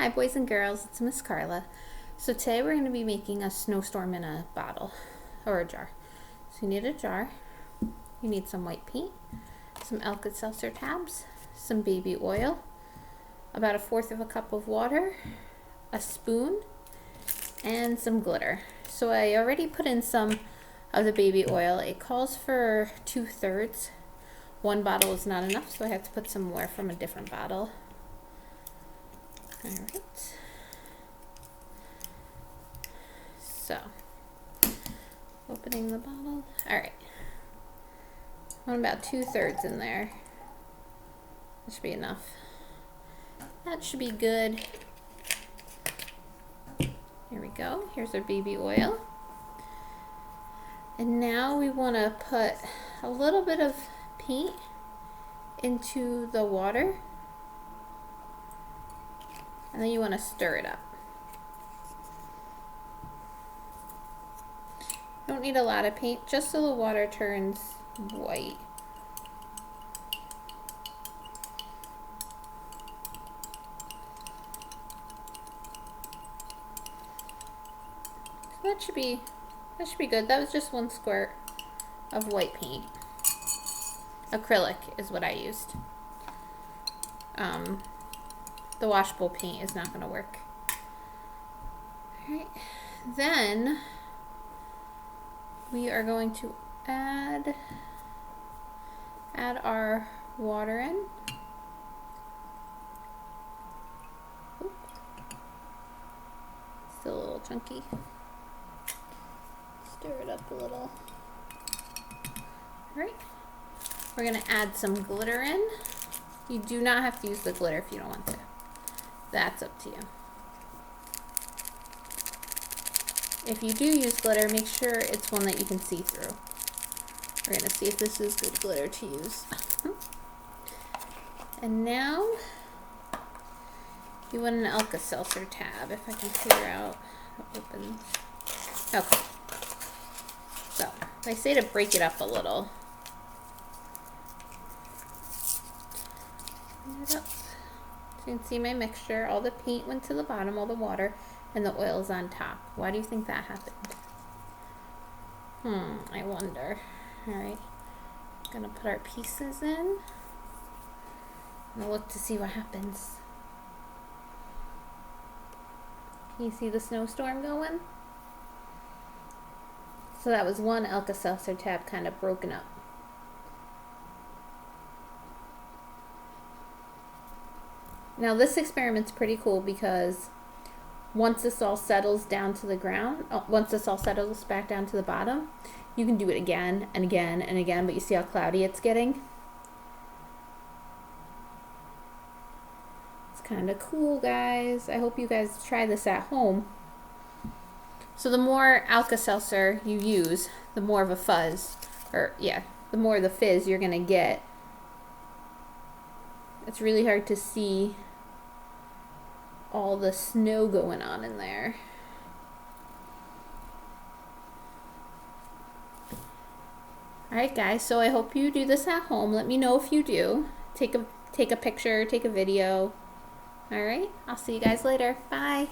Hi boys and girls, it's Miss Carla. So today we're going to be making a snowstorm in a bottle or a jar. So you need a jar, you need some white paint, some Alka-Seltzer tabs, some baby oil, about 1/4 cup of water, a spoon, and some glitter. So I already put in some of the baby oil. It calls for 2/3. One bottle is not enough, so I have to put some more from a different bottle. All right. So, opening the bottle. All right. I want about 2/3 in there. That should be enough. That should be good. Here we go. Here's our baby oil. And now we want to put a little bit of paint into the water. And then you want to stir it up. Don't need a lot of paint, just so the water turns white. So that should be good. That was just 1 squirt of white paint. Acrylic is what I used. The washable paint is not going to work. Alright, then we are going to add our water in. Oops. Still a little chunky. Stir it up a little. Alright, we're going to add some glitter in. You do not have to use the glitter if you don't want to. That's up to you. If you do use glitter, make sure it's one that you can see through. We're going to see if this is good glitter to use. And now, you want an Alka-Seltzer tab, if I can figure out how it opens. Okay. So, I say to break it up a little. It up. So you can see my mixture. All the paint went to the bottom, all the water, and the oil is on top. Why do you think that happened? I wonder. Alright. Gonna put our pieces in. And look to see what happens. Can you see the snowstorm going? So that was one Alka-Seltzer tab kind of broken up. Now this experiment's pretty cool because once this all settles down to the ground, once this all settles back down to the bottom, you can do it again and again and again, but you see how cloudy it's getting? It's kind of cool, guys. I hope you guys try this at home. So the more Alka-Seltzer you use, the more of a fuzz, the more of the fizz you're gonna get. It's really hard to see all the snow going on in there. Alright guys, so I hope you do this at home. Let me know if you do. Take a picture, take a video. Alright, I'll see you guys later. Bye.